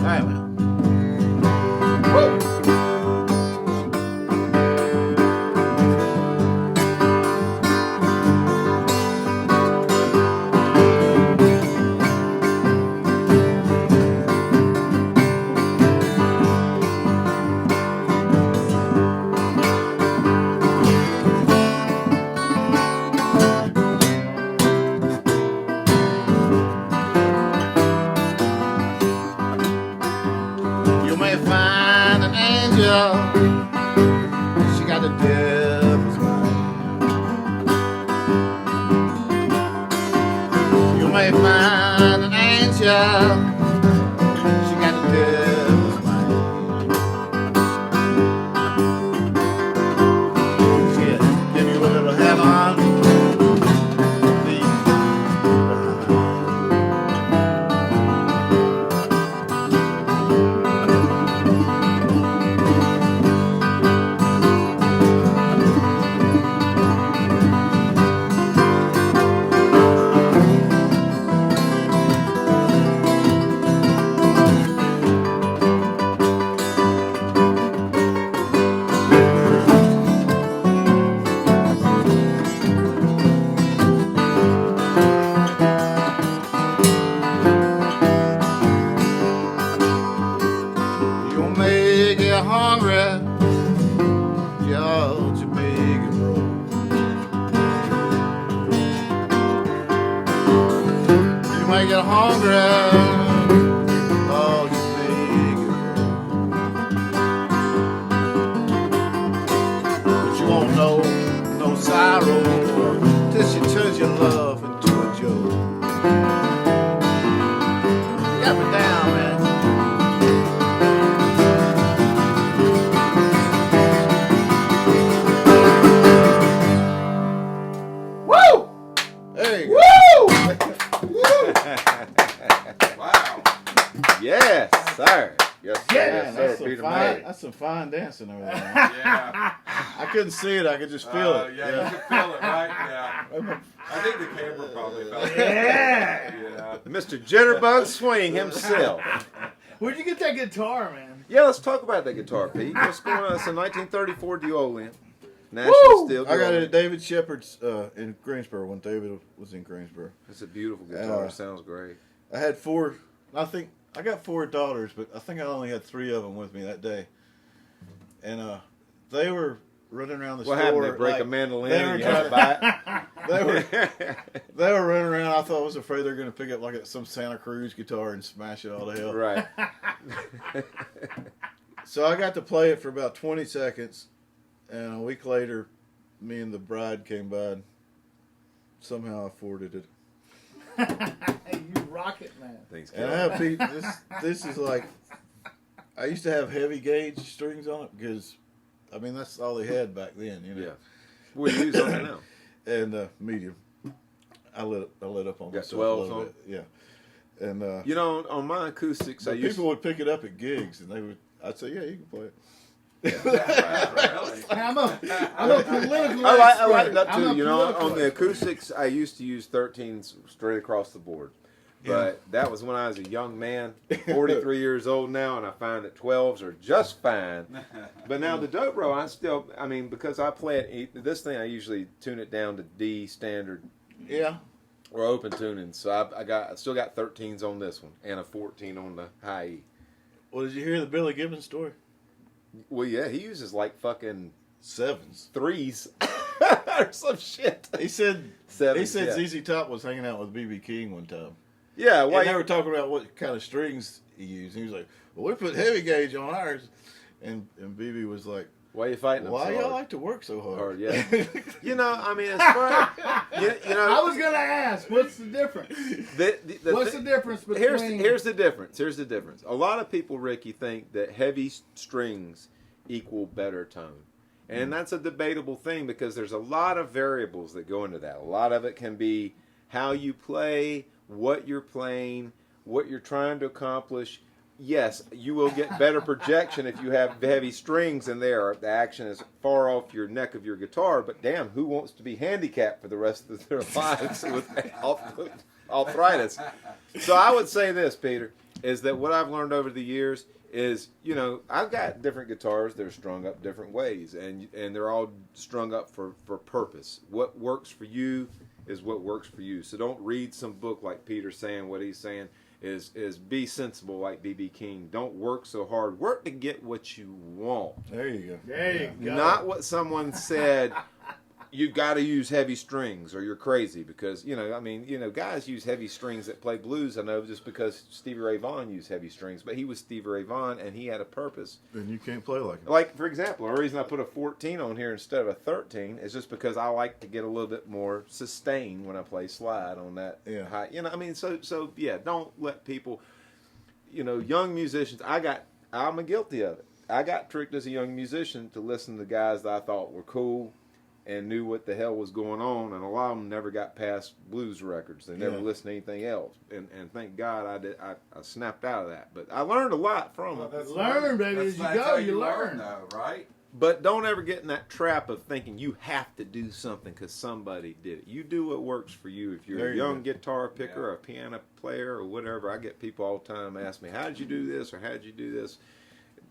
Amen. You may find an angel, she got the devil's mind. You may find an angel, she got the devil's mind. She'll give you a little heaven, leave you behind. You may get hungry, y'all, you make it broke. You may get hungry, oh, you make it broke. But you won't know no sorrow till she turns your love into a joke. You got me down, man. Hey, Woo! Wow. Yes, sir. Yes, sir. Yeah, Yes, sir. Peter May. that's some fine dancing over there. Yeah. I couldn't see it, I could just feel it. Yeah, you can feel it, right? Yeah. I think the camera probably felt it. Yeah. Yeah. Mr. Jitterbug Swing himself. Where'd you get that guitar, man? Yeah, let's talk about that guitar, Pete. What's going on? It's a 1934 Duolian. National Woo! Steel. I got it Duolian. at David Shepard's in Greensboro when David was in Greensboro. It's a beautiful guitar. Yeah. Sounds great. I had four, I think, I got 4 daughters, but I think I only had 3 of them with me that day. And they were running around the What store. happened? They break like, a mandolin they and were you had to buy They were it? they were running around. I thought I was afraid they were going to pick up like some Santa Cruz guitar and smash it all to hell. Right. So I got to play it for about 20 seconds, and a week later, me and the bride came by and somehow I afforded it. Hey, you rock it, man. Things And I have Pete, this is like, I used to have heavy gauge strings on it because, I mean, that's all they had back then, you know. Yeah. What do you use on it now? And medium. I let up on Got myself 12s a little on? bit. Yeah. And You know, on my acoustics, people would pick it up at gigs, and I'd say, yeah, you can play it. I'm a political I like expert. that I'm too. a You know, political on the expert. acoustics, I used to use 13s straight across the board. But that was when I was a young man, 43 years old now, and I find that 12s are just fine. But now the dobro, because I play it, this thing, I usually tune it down to D standard. Yeah. Or open tuning. So I still got 13s on this one and a 14 on the high E. Well, did you hear the Billy Gibbons story? Well, yeah, he uses like fucking 7s. 3s or some shit. He said 7s, yeah. ZZ Top was hanging out with B.B. King one time. Yeah, And they were talking about what kind of strings he used. And he was like, well, we put heavy gauge on ours. And B.B. was like, why are you fighting them why so y'all hard? like to work so hard? Or, yeah. You know, I mean, as far you know, I was gonna ask, what's the difference? What's the difference between? Here's the difference. Here's the difference. A lot of people, Ricky, think that heavy strings equal better tone, and that's a debatable thing because there's a lot of variables that go into that. A lot of it can be how you play, what you're playing, what you're trying to accomplish. Yes, you will get better projection if you have heavy strings in there. The action is far off your neck of your guitar, but damn, who wants to be handicapped for the rest of their lives with arthritis? So I would say this, Peter, is that what I've learned over the years is, you know, I've got different guitars that are strung up different ways, and they're all strung up for purpose. What works for you is what works for you. So don't read some book like Peter's saying. What he's saying is be sensible like B.B. King. Don't work so hard. Work to get what you want. There you go. There you go. Not what someone said, you've got to use heavy strings or you're crazy. Because, you know, I mean, you know, guys use heavy strings that play blues, I know, just because Stevie Ray Vaughan used heavy strings. But he was Stevie Ray Vaughan, and he had a purpose. Then you can't play like it. Like, for example, the reason I put a 14 on here instead of a 13 is just because I like to get a little bit more sustain when I play slide on that high. You know, I mean, so yeah, don't let people, you know, young musicians, I'm guilty of it. I got tricked as a young musician to listen to guys that I thought were cool and knew what the hell was going on, and a lot of them never got past blues records. They never listened to anything else, and thank God I snapped out of that. But I learned a lot from it. Learn, baby. As you go, you learn. Though, right? But don't ever get in that trap of thinking you have to do something because somebody did it. You do what works for you. If you're a young guitar picker or a piano player or whatever, I get people all the time ask me, how did you do this or how did you do this?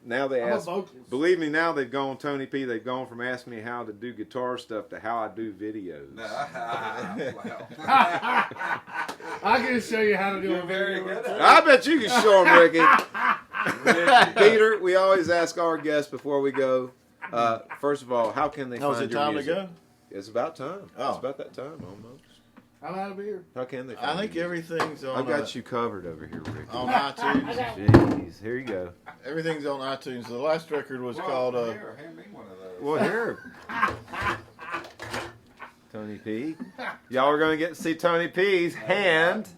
Now they ask, believe me, now they've gone, Tony P, they've gone from asking me how to do guitar stuff to how I do videos. I can show you how to do a very video. good at it. I bet you can show them, Ricky. Peter, we always ask our guests before we go, first of all, how can they find Is it your time music? to go? It's about time. Oh. It's about that time almost. I'm out of beer. How can they find I think your music? everything's on. I've got you covered over here, Ricky. on iTunes. Jeez, here you go. Everything's on iTunes. The last record was called. Here, hand me one of those. Well, here. Tony P. Y'all are going to get to see Tony P's hand.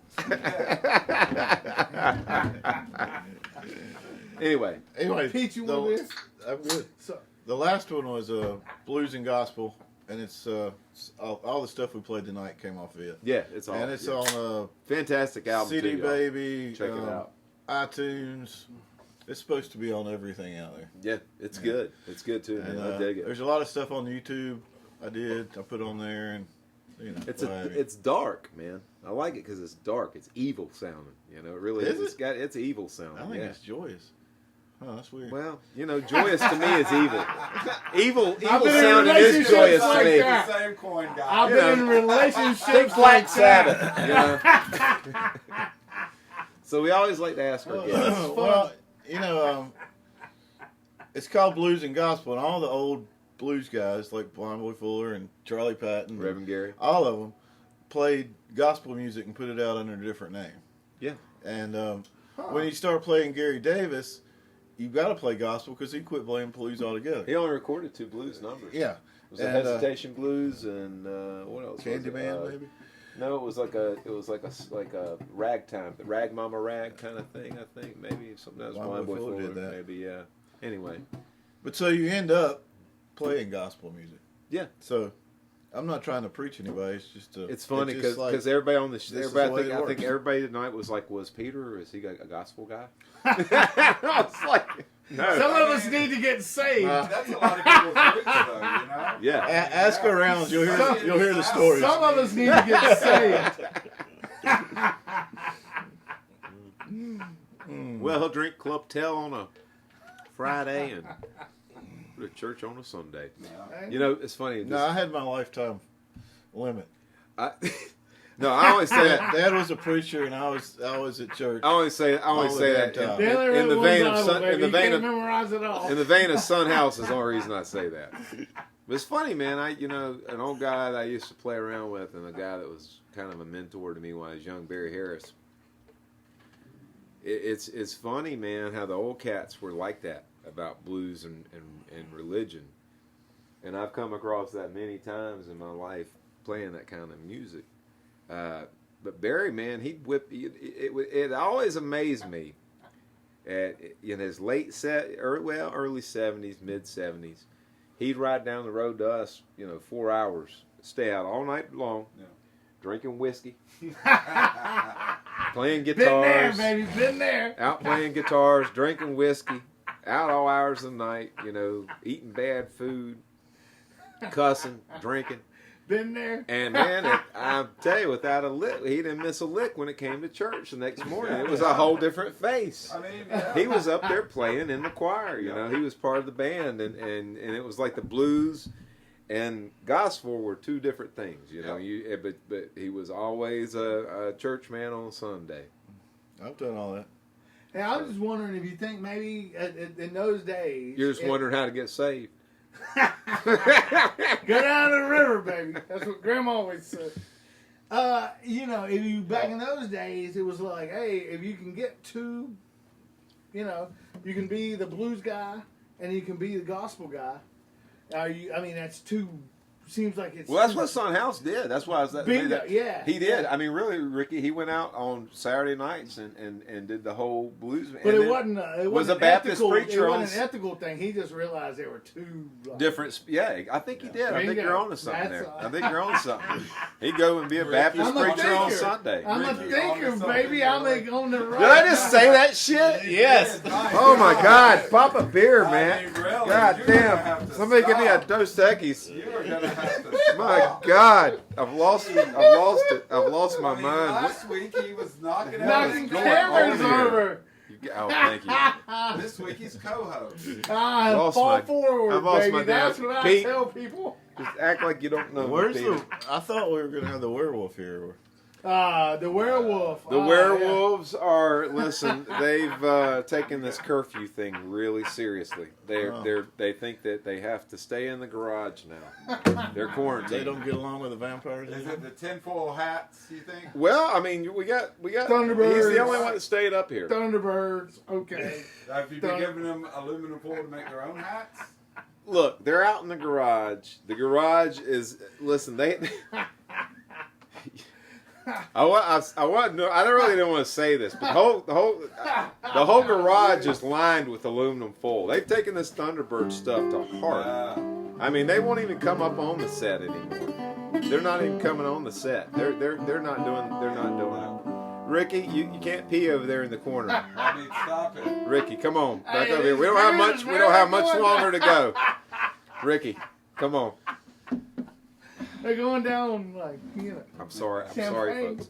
Anyway. Pete, you want this? I'm good. So, The last one was blues and gospel, and it's all the stuff we played tonight came off of it. Yeah, it's all. And it's yeah. on Fantastic album. CD too, y'all. Baby. Check it out. iTunes. It's supposed to be on everything out there. Yeah, it's good. It's good too, man. And, I dig it. There's a lot of stuff on YouTube. I put on there, and you know, It's dark, man. I like it because it's dark. It's evil sounding. You know, it really Is is. it? It's evil sounding. I think yeah. it's joyous. Oh, that's weird. Well, you know, joyous to me is evil. Evil been in sounding is relationships joyous like to me. that. The same coin, guy. I've You been know, in relationships Think like Black that. Sabbath. You know. So we always like to ask our guests. Well, you know, it's called blues and gospel, and all the old blues guys like Blind Boy Fuller and Charlie Patton, Reverend Gary. all of them played gospel music and put it out under a different name. Yeah. And when you start playing Gary Davis, you've got to play gospel because he quit playing blues altogether. He only recorded 2 blues numbers. Yeah. It was a Hesitation Blues and what else? Candyman, maybe. No, it was like a ragtime, the Rag Mama Rag kind of thing. I think maybe something else. Blind Boy Fuller did that. maybe. Yeah. Anyway. But so you end up playing gospel music. Yeah. So I'm not trying to preach anybody. It's just It's funny it's just because everybody on the is everybody, the way I it think works. everybody tonight was like, was Peter or is he a gospel guy? I was like, no. Some of us need to get saved. That's a lot of people's roots, though, you know? Yeah. Ask around. You'll hear the stories. Some of us need to get saved. Well, drink Club Tell on a Friday and go to church on a Sunday. Yeah. You know, it's funny. No, I had my lifetime limit. I always say that. Dad was a preacher, and I was at church. I always say All the that damn time. in the vein of Sun, in the vein of memorize it all. in the vein of Sun House is the only reason I say that. But it's funny, man. An old guy that I used to play around with, and a guy that was kind of a mentor to me when I was young, Barry Harris. It's funny, man, how the old cats were like that about blues and religion, and I've come across that many times in my life playing that kind of music. But Barry, man, he'd whip. It always amazed me. In his early 70s, mid 70s, he'd ride down the road to us, 4 hours, stay out all night long, drinking whiskey, playing guitars. Been there, baby, been there. Out playing guitars, drinking whiskey, out all hours of the night, eating bad food, cussing, drinking. Been there. And man, I tell you, without a lick, he didn't miss a lick when it came to church the next morning. It was a whole different face. I mean, yeah. He was up there playing in the choir, he was part of the band, and it was like the blues and gospel were two different things, but he was always a church man on Sunday. I've done all that. Hey, I was just wondering if you think maybe in those days... You're just wondering how to get saved. Go down the river, baby. That's what Grandma always said. If you back in those days, it was like, hey, if you can get two, you can be the blues guy and you can be the gospel guy. That's two. Seems like it's. Well, that's what Son House did. That's why I was that. Bingo, yeah. He did. Yeah. I mean, really, Ricky. He went out on Saturday nights and did the whole blues. But and it wasn't. It was wasn't a Baptist ethical, preacher It on wasn't an ethical thing. He just realized there were two different. Yeah, I think he did. I think Bingo. you're on to something That's there. all. I think you're on to something. He'd go and be a Baptist I'm a preacher on thinker. Sunday. I'm a Ricky, thinker, on to baby. something, I'm right? on the right. Did I just say that shit? Yes. Nice. Oh my God! Pop a beer, I man. mean, really, God you're gonna have damn! to Somebody give me a stop. Dos Equis. You are gonna have to My stop. God! I've lost it. I've lost my I mean, mind. last week he was knocking out Knocking his cameras on here? over. Oh, thank you. This week he's co-host. Lost Fall my- forward, I've lost baby. my That's damn- what I Pete. tell people. Just act like you don't know. Where's Peter. I thought we were gonna have the werewolf here. The werewolf. The werewolves are. Listen, they've taken this curfew thing really seriously. They think that they have to stay in the garage now. They're quarantined. They don't get along with the vampires. Is it the tinfoil hats, you think? Well, I mean, we got. Thunderbirds. He's the only one that stayed up here. Thunderbirds. Okay. Have you been giving them aluminum foil to make their own hats? Look, they're out in the garage. The garage is. Listen, they. I really didn't want to say this, but the whole garage is lined with aluminum foil. They've taken this Thunderbird stuff to heart. I mean, they won't even come up on the set anymore. They're not even coming on the set. They're not doing it. Ricky, you can't pee over there in the corner. I mean, stop it. Ricky, come on, back Hey, over here. We don't have much longer to go. Ricky, come on. They're going down like I'm sorry, Champagne. folks.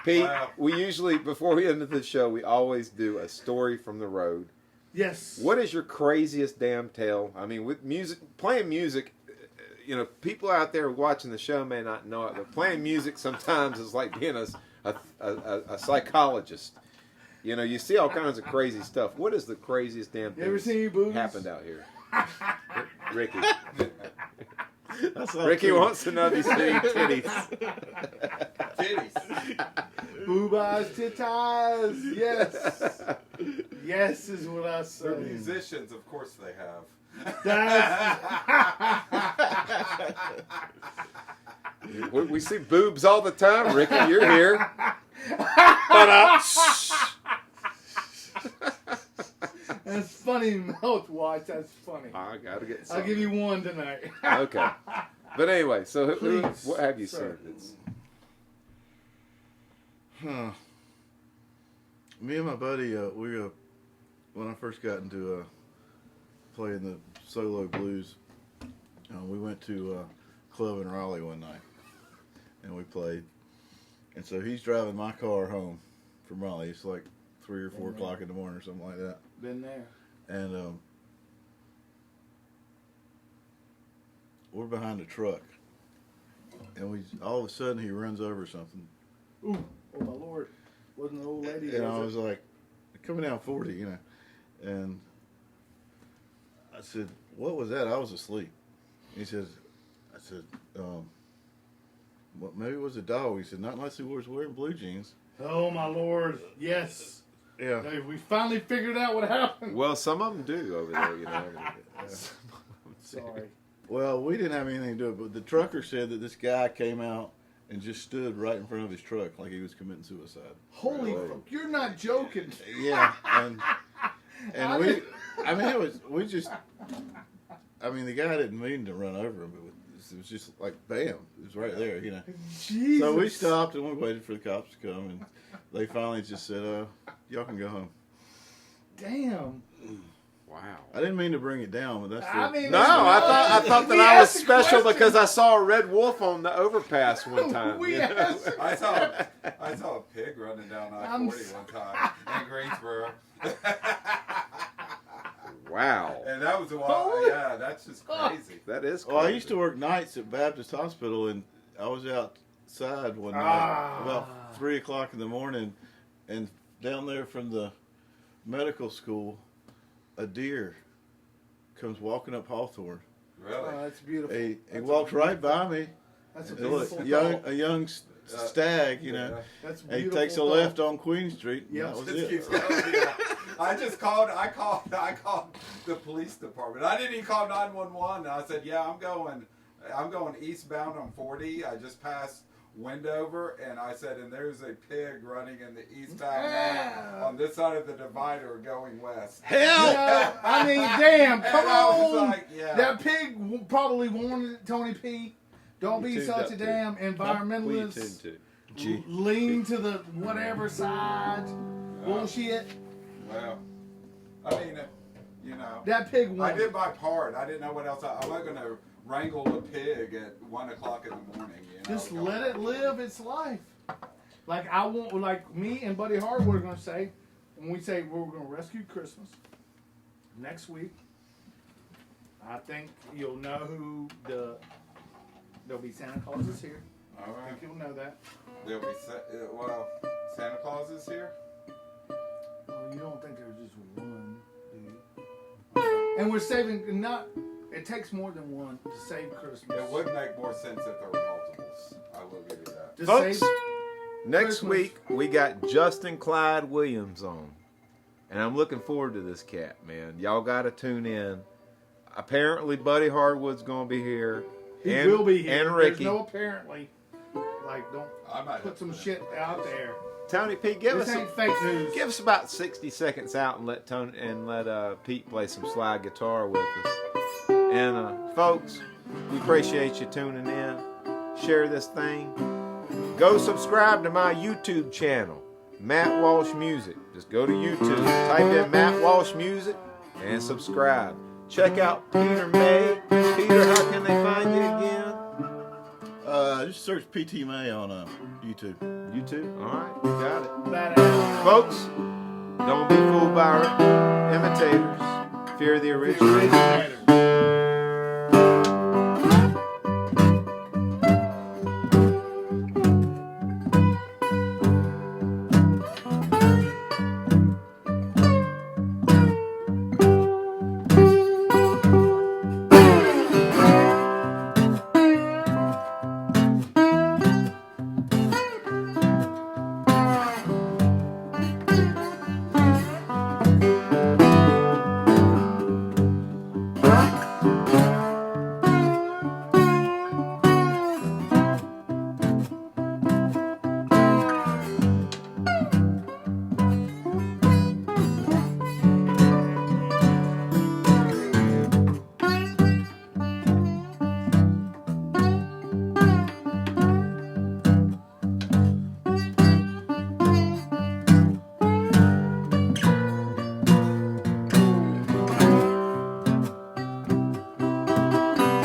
Pete, Wow. we usually, before we end the show, we always do a story from the road. Yes. What is your craziest damn tale? I mean, with music, playing music, people out there watching the show may not know it, but playing music sometimes is like being a psychologist. You see all kinds of crazy stuff. What is the craziest damn You ever thing seen boobies? happened out here? Ricky. That's not Ricky true. wants to know if he's seeing titties. Titties. Boob eyes, tit eyes. Yes. Yes is what I They're say. musicians, of course they have. That's We see boobs all the time. Ricky, you're here. But That's funny mouthwash. That's funny. I gotta get I'll something. give you one tonight. Okay. But anyway, so Please, what have you sir. seen? It's, Me and my buddy, when I first got into playing the solo blues, we went to a club in Raleigh one night, and we played. And so he's driving my car home from Raleigh. It's like 3 or 4 o'clock in the morning or something like that. Been there. And we're behind a truck, and all of a sudden he runs over something. Ooh, oh my Lord. Wasn't an old lady. And I was like, coming down 40, and I said, what was that? I was asleep. He says, I said, well, maybe it was a dog. He said, not unless he was wearing blue jeans. Oh my Lord. Yes. Yeah. Hey, we finally figured out what happened. well, some of them do over there, Sorry. Well, we didn't have anything to do with it, but the trucker said that this guy came out and just stood right in front of his truck like he was committing suicide. Holy fuck, you're not joking. Yeah, and the guy didn't mean to run over him, but it was just like, bam, it was right there, Jesus. So we stopped and we waited for the cops to come, and they finally just said, y'all can go home. Damn. Wow. I didn't mean to bring it down, but that's I mean, No, I thought that We I was asked the special question. because I saw a red wolf on the overpass one time. We you know? asked- I saw a pig running down I-40 one time in Greensboro. Wow. And that was a while. Yeah, that's just crazy. That is crazy. Well, I used to work nights at Baptist Hospital, and I was outside one night about 3 o'clock in the morning, and down there from the medical school, a deer comes walking up Hawthorne. Really? Oh, that's beautiful. He That's walks a right by me. That's a And look, beautiful a young stag, Yeah. That's And he beautiful takes a thought. left on Queen Street. Yeah. And that was Just it. keeps going. Yeah. I called the police department. I didn't even call 911. I said, yeah, I'm going eastbound on 40. I just passed Wendover, and I said, and there's a pig running in the eastbound lane on this side of the divider going west. Hell! Yeah, I mean, damn, come And I was on. like, yeah. That pig probably wanted Tony P. Don't You be tuned such up a to. damn Who you environmentalist. tuned to? Lean to the whatever side. Bullshit. Well, I mean, That pig I won. did my part. I didn't know what else. I wasn't going to wrangle a pig at 1 o'clock in the morning. Just let it live its life. Like me and Buddy Hardwood are gonna say, when we say we're gonna rescue Christmas next week, I think you'll know who there'll be Santa Claus is here. All I right. think you'll know that. There'll be Santa Claus is here. Oh, you don't think there's just one, do you? And we're saving it takes more than one to save Christmas. It would make more sense if there were multiples. I will give you that. To Folks, save next Christmas. week we got Justin Clyde Williams on. And I'm looking forward to this cat, man. Y'all got to tune in. Apparently, Buddy Hardwood's going to be here. He will be here. And Ricky. There's no apparently. Like, don't I might put have some to shit out there. Tony P, give This us ain't fake news. give us about 60 seconds out and let Pete play some slide guitar with us. And folks, we appreciate you tuning in. Share this thing. Go subscribe to my YouTube channel, Matt Walsh Music. Just go to YouTube, type in Matt Walsh Music, and subscribe. Check out Peter May. Peter, how can they find you again? Just search PT May on YouTube. YouTube. All right, you got it. Badass. Folks, don't be fooled by our imitators. Fear the originators.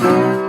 Bye.